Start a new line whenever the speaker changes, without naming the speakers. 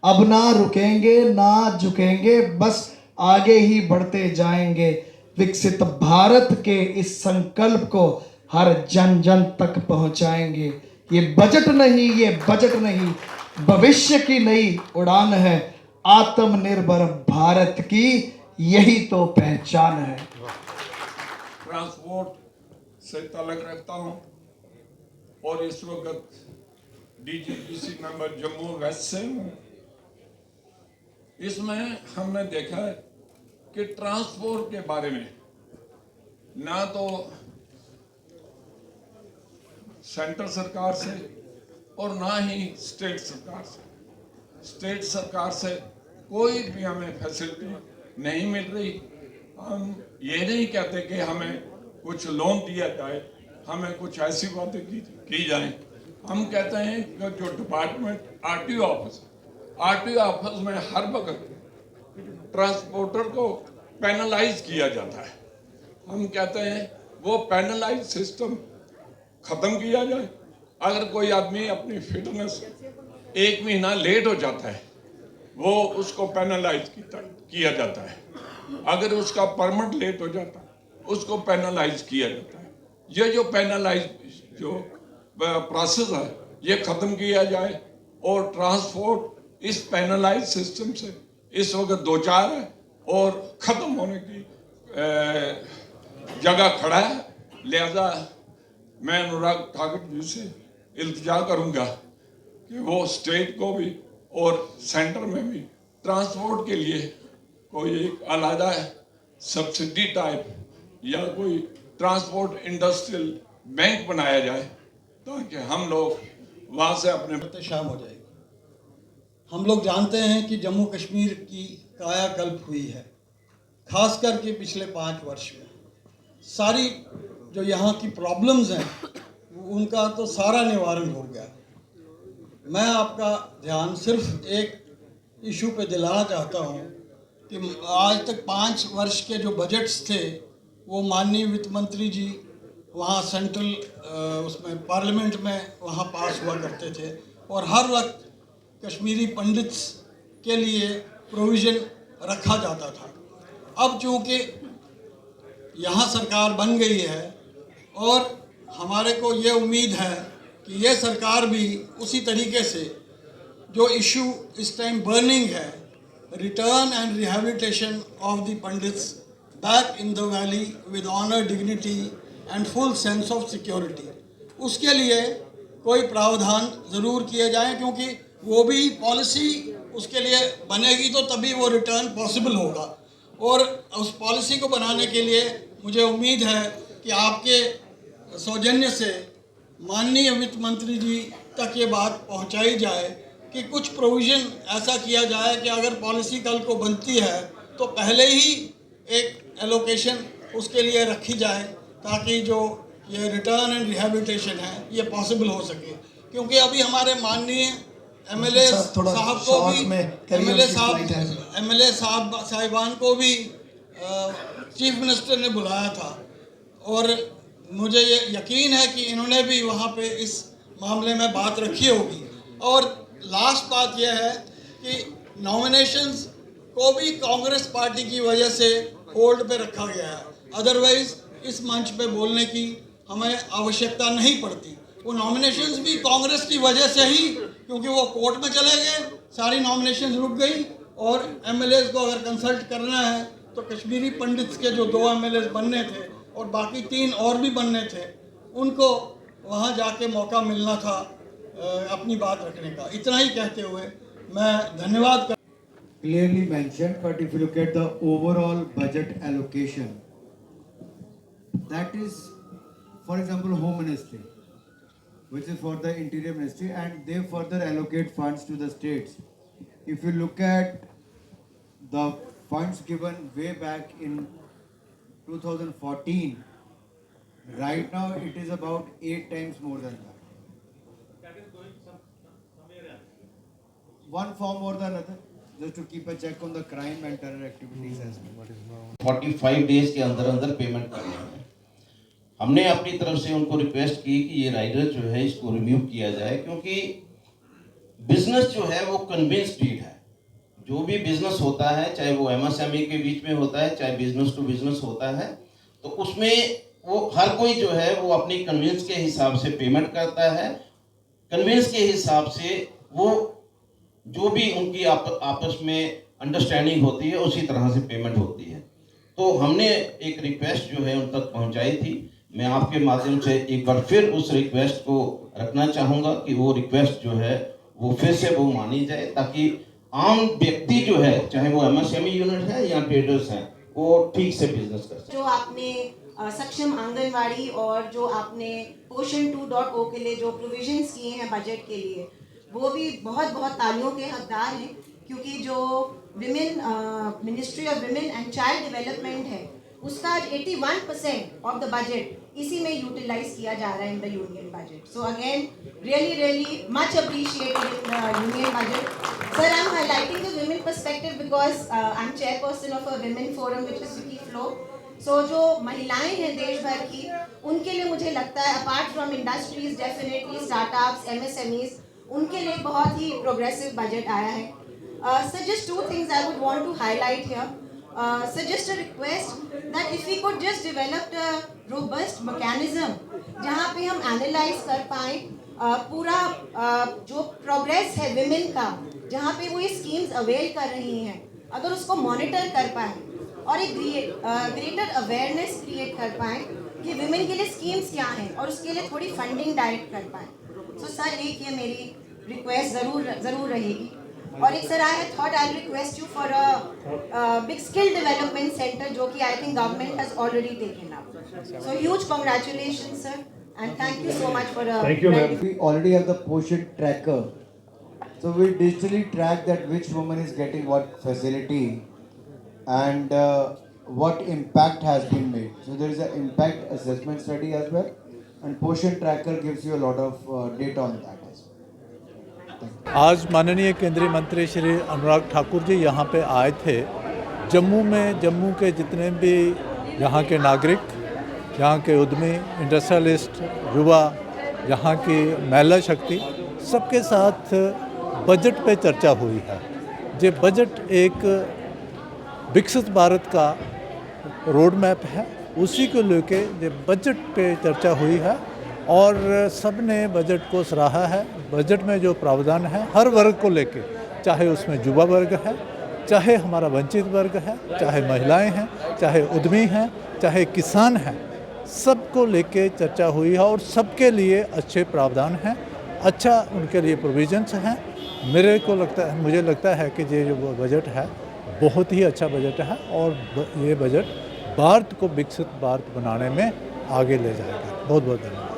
अब ना रुकेंगे ना झुकेंगे, बस आगे ही बढ़ते जाएंगे। विकसित भारत के इस संकल्प को हर जन जन तक पहुंचाएंगे। ये बजट नहीं, भविष्य की नई उड़ान है। आत्मनिर्भर भारत की यही तो पहचान है।
ट्रांसपोर्ट से ताल्लुक रखता हूं और इस वक्त डीजीपीसी मेंबर जम्मू वेस्ट से हूं। इसमें हमने देखा है कि ट्रांसपोर्ट के बारे में ना तो सेंट्रल सरकार से और ना ही स्टेट सरकार से कोई भी हमें फैसिलिटी नहीं मिल रही। हम ये नहीं कहते कि हमें कुछ लोन दिया जाए, हमें कुछ ऐसी बातें की जाए। हम कहते हैं कि जो डिपार्टमेंट आरटीओ ऑफिस में हर वक्त ट्रांसपोर्टर को पेनलाइज किया जाता है। हम कहते हैं वो पेनलाइज सिस्टम खत्म किया जाए। अगर कोई आदमी अपनी फिटनेस 1 महीना लेट हो जाता है, वो उसको पेनलाइज किया जाता है। अगर उसका परमिट लेट हो जाता है, उसको पेनलाइज किया जाता है। ये जो पेनलाइज जो प्रोसेस है, ये खत्म किया जाए और ट्रांसपोर्ट इस पेनलाइज सिस्टम से इस वक्त 2-4 है और खत्म होने की जगह खड़ा है। लिहाजा मैं अनुराग ठाकुर जी से इल्तिजा करूंगा कि वो स्टेट को भी और सेंटर में भी ट्रांसपोर्ट के लिए कोई एक अलग सब्सिडी टाइप या कोई ट्रांसपोर्ट इंडस्ट्रियल बैंक बनाया जाए ताकि हम लोग वहां से अपने
शाम हो जाएगी। हम लोग जानते हैं कि जम्मू कश्मीर की कायाकल्प हुई है, खास करके पिछले 5 वर्ष में। सारी जो यहाँ की प्रॉब्लम्स हैं उनका तो सारा निवारण हो गया। मैं आपका ध्यान सिर्फ एक इशू पे दिलाना चाहता हूँ कि आज तक 5 वर्ष के जो बजट्स थे वो माननीय वित्त मंत्री जी वहाँ सेंट्रल उसमें पार्लियामेंट में वहाँ पास हुआ करते थे और हर वक्त कश्मीरी पंडित्स के लिए प्रोविज़न रखा जाता था। अब चूँकि यहाँ सरकार बन गई है और हमारे को ये उम्मीद है कि ये सरकार भी उसी तरीके से जो इशू इस टाइम बर्निंग है, return and rehabilitation of the Pandits back in the valley with honour, dignity and full sense of security, उसके लिए कोई प्रावधान ज़रूर किए जाएं, क्योंकि वो भी पॉलिसी उसके लिए बनेगी तो तभी वो रिटर्न पॉसिबल होगा। और उस पॉलिसी को बनाने के लिए मुझे उम्मीद है कि आपके सौजन्य से माननीय वित्त मंत्री जी तक ये बात पहुंचाई जाए कि कुछ प्रोविज़न ऐसा किया जाए कि अगर पॉलिसी कल को बनती है तो पहले ही एक एलोकेशन उसके लिए रखी जाए ताकि जो ये रिटर्न एंड रिहेबिलिटेशन है ये पॉसिबल हो सके। क्योंकि अभी हमारे माननीय एमएलए साहब को भी एमएलए साहिबान को भी चीफ मिनिस्टर ने बुलाया था और मुझे ये यकीन है कि इन्होंने भी वहाँ पे इस मामले में बात रखी होगी। और लास्ट बात यह है कि नॉमिनेशंस को भी कांग्रेस पार्टी की वजह से होल्ड पे रखा गया है, अदरवाइज इस मंच पे बोलने की हमें आवश्यकता नहीं पड़ती। वो नॉमिनेशंस भी कांग्रेस की वजह से ही, क्योंकि वो कोर्ट में चले गए, सारी नॉमिनेशंस रुक गई और एमएलएज को अगर कंसल्ट करना है तो कश्मीरी पंडित्स के जो 2 एमएलएज बनने थे और बाकी 3 और भी बनने थे, उनको वहाँ जाके मौका मिलना था अपनी बात रखने का। इतना ही कहते हुए मैं धन्यवाद
clearly mentioned, but if you look at the overall budget allocation, that is, for example, Home Ministry, which is for the Interior Ministry, and they further allocate funds to the states. If you look at the funds given way back in 2014
Right now, it is about 8 times more than that. One form or the other, just to keep a check on the crime and terror activities as well.
45 days के अंदर अंदर payment करना है। हमने अपनी तरफ से उनको रिक्वेस्ट की कि ये राइडर जो है इसको रिव्यू किया जाए, क्योंकि बिजनेस जो है वो कन्विंस डीड है। जो भी बिजनेस होता है, चाहे वो एमएसएमई के बीच में होता है, चाहे बिजनेस टू बिजनेस होता है, तो उसमें वो हर कोई जो है वो अपनी कन्विंस के हिसाब से पेमेंट करता है। कन्विंस के हिसाब से वो जो भी उनकी आपस में अंडरस्टैंडिंग होती है उसी तरह से पेमेंट होती है। तो हमने एक रिक्वेस्ट जो है उन तक पहुंचाई थी। मैं आपके माध्यम से एक बार फिर उस रिक्वेस्ट को रखना चाहूँगा कि वो रिक्वेस्ट जो है वो फिर से वो मानी जाए, ताकि आम व्यक्ति जो है, चाहे वो एमएसएमई यूनिट है या ट्रेडर्स हैं, वो ठीक से बिजनेस कर सके।
जो आपने सक्षम आंगनवाड़ी और जो आपने पोषण 2.0 के लिए जो प्रोविजंस किए हैं बजट के लिए, वो भी बहुत बहुत तालियों के हकदार हैं, क्योंकि जो women ministry of women and child development है उसका आज 81% ऑफ द बजट इसी में यूटिलाइज किया जा रहा है in the union budget. So again really much appreciated in the union budget. Sir, I am highlighting the women perspective because I am chairperson of a women forum which is विकी FLO. सो जो महिलाएं हैं देश भर की, उनके लिए मुझे लगता है apart from industries, definitely startups, MSMEs, उनके लिए बहुत ही प्रोग्रेसिव बजट आया है। Sir, just 2 things I would want to highlight here. So just a request that if we could just develop a robust mechanism जहाँ पे हम एनालाइज कर पाएँ पूरा जो प्रोग्रेस है विमेन का, जहाँ पे वो ये स्कीम्स अवेल कर रही हैं, अगर उसको मॉनिटर कर पाएँ और एक ग्रेटर अवेयरनेस क्रिएट कर पाएँ कि विमेन के लिए स्कीम्स क्या हैं और उसके लिए थोड़ी फंडिंग डायरेक्ट कर पाएँ। सो सर, एक ये मेरी रिक्वेस्ट ज़रूर रहेगी। और एक sir, I thought I request you for a big skill development centre, जो कि I think government has already taken up. So huge congratulations sir, and thank you so much for
We already have the Poshan tracker. So we digitally track that which woman is getting what facility and what impact has been made. So there is an impact assessment study as well. And Poshan tracker gives you a lot of data on that as well.
आज माननीय केंद्रीय मंत्री श्री अनुराग ठाकुर जी यहाँ पे आए थे। जम्मू के जितने भी यहाँ के नागरिक, यहाँ के उद्यमी, इंडस्ट्रियलिस्ट, युवा, यहाँ की महिला शक्ति, सबके साथ बजट पे चर्चा हुई है। ये बजट एक विकसित भारत का रोड मैप है, उसी को लेके ये बजट पे चर्चा हुई है और सब ने बजट को सराहा है। बजट में जो प्रावधान है हर वर्ग को लेके, चाहे उसमें युवा वर्ग है, चाहे हमारा वंचित वर्ग है, चाहे महिलाएं हैं, चाहे उद्यमी हैं, चाहे किसान हैं, सबको लेके चर्चा हुई है और सबके लिए अच्छे प्रावधान हैं, अच्छा उनके लिए प्रोविजंस हैं। मुझे लगता है कि ये जो बजट है बहुत ही अच्छा बजट है और ये बजट भारत को विकसित भारत बनाने में आगे ले जाएगा। बहुत बहुत धन्यवाद।